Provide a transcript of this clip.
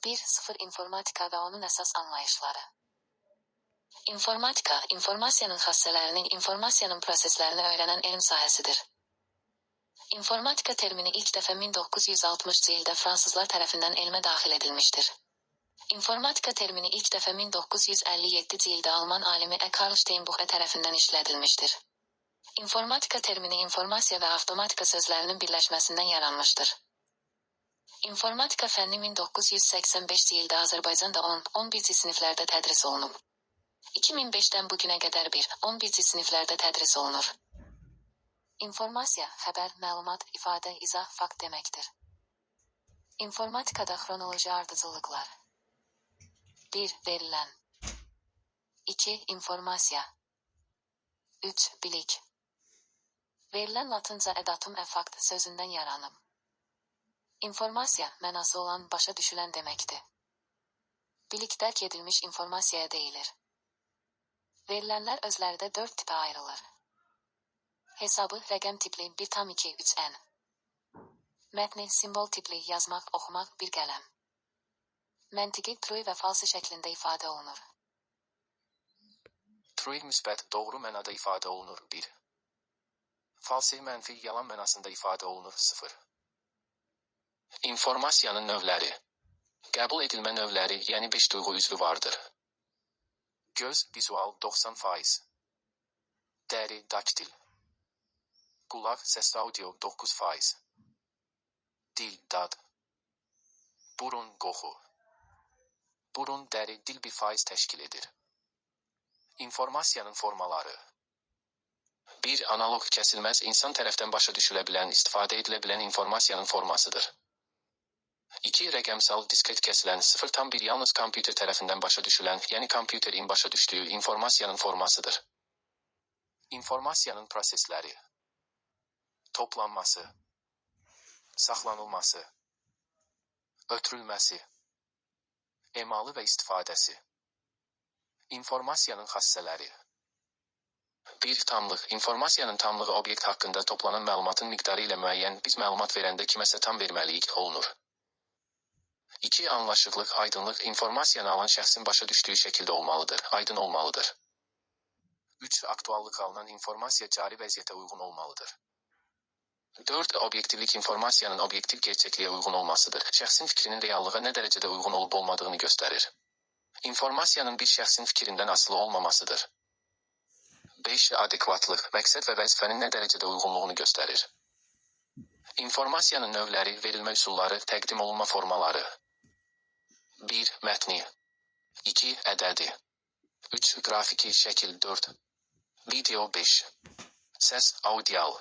1.0 İnformatika və onun əsas anlayışları. İnformatika, informasiyanın xassələrini, informasiyanın proseslərini öyrənən elm sahəsidir. İnformatika termini ilk dəfə 1960-cı ildə fransızlar tərəfindən elmə daxil edilmişdir. İnformatika termini ilk dəfə 1957-ci ildə Alman alimi Karl Steinbuch tərəfindən işlədilmişdir. İnformatika termini informasiya və avtomatika sözlərinin birləşməsindən yaranmışdır. İnformatika fənni 1985-ci ildə Azərbaycanda 10-11-ci siniflərdə tədris olunub. 2005-dən bugünə qədər 1-11-ci siniflərdə tədris olunur. İnformasiya, xəbər, məlumat, ifadə, izah, fakt deməkdir. İnformatikada xronoloji ardıcıllıqlar. 1. Verilən. 2. İnformasiya. 3. Bilik. Verilən latınca edatum fakt sözündən yaranıb. İnformasiya, mənası olan başa düşülən deməkdir. Bilik dərk edilmiş informasiyaya deyilir. Verilənlər özlərdə 4 tipə ayrılır. Hesabı, rəqəm tipli 1,2,3n. Mətni, simvol tipli yazmaq, oxumaq, bir qələm. Məntiqi, true və false şəklində ifadə olunur. True müsbət, doğru mənada ifadə olunur 1. False mənfi, yalan mənasında ifadə olunur 0. İnformasiyanın növləri. Qəbul edilmə növləri, yəni 5 duyğu üzvü vardır. Göz, vizual 90%. Dəri, daktil. Qulaq, səsli audio 9%. Dil, dad. Burun, qoxu. Burun, dəri, dil 1% təşkil edir. İnformasiyanın formaları. 1. Analog, kəsilməz, insan tərəfdən başa düşülə bilən, istifadə edilə bilən informasiyanın formasıdır. 2. Rəqəmsal, diskret kəsilən, 0,1 yalnız kompüter tərəfindən başa düşülən, yəni kompüterin başa düşdüyü informasiyanın formasıdır. İnformasiyanın prosesləri. Toplanması, saxlanılması, ötürülməsi, emalı və istifadəsi. İnformasiyanın xassələri. 1. Tamlıq. İnformasiyanın tamlığı obyekt haqqında toplanan məlumatın miqdarı ilə müəyyən, biz məlumat verəndə kiməsə tam verməliyik, olunur. 2. Anlaşıqlıq, aydınlıq, informasiyanı alan şəxsin başa düşdüyü şəkildə olmalıdır, aydın olmalıdır. 3. Aktuallıq, alınan informasiya cari vəziyyətə uyğun olmalıdır. 4. Obyektivlik, informasiyanın obyektiv gerçəkliyə uyğun olmasıdır. Şəxsin fikrinin reallığa nə dərəcədə uyğun olub-olmadığını göstərir. İnformasiyanın bir şəxsin fikrindən asılı olmamasıdır. 5. Adekvatlıq, məqsəd və vəzifənin nə dərəcədə uyğunluğunu göstərir. İnformasiyanın növləri, verilmə üsulları, təqdim olunma formaları. 1. Mətni. 2. Ədədi. 3. Qrafiki, şəkil 4. Video 5. Səs, audial.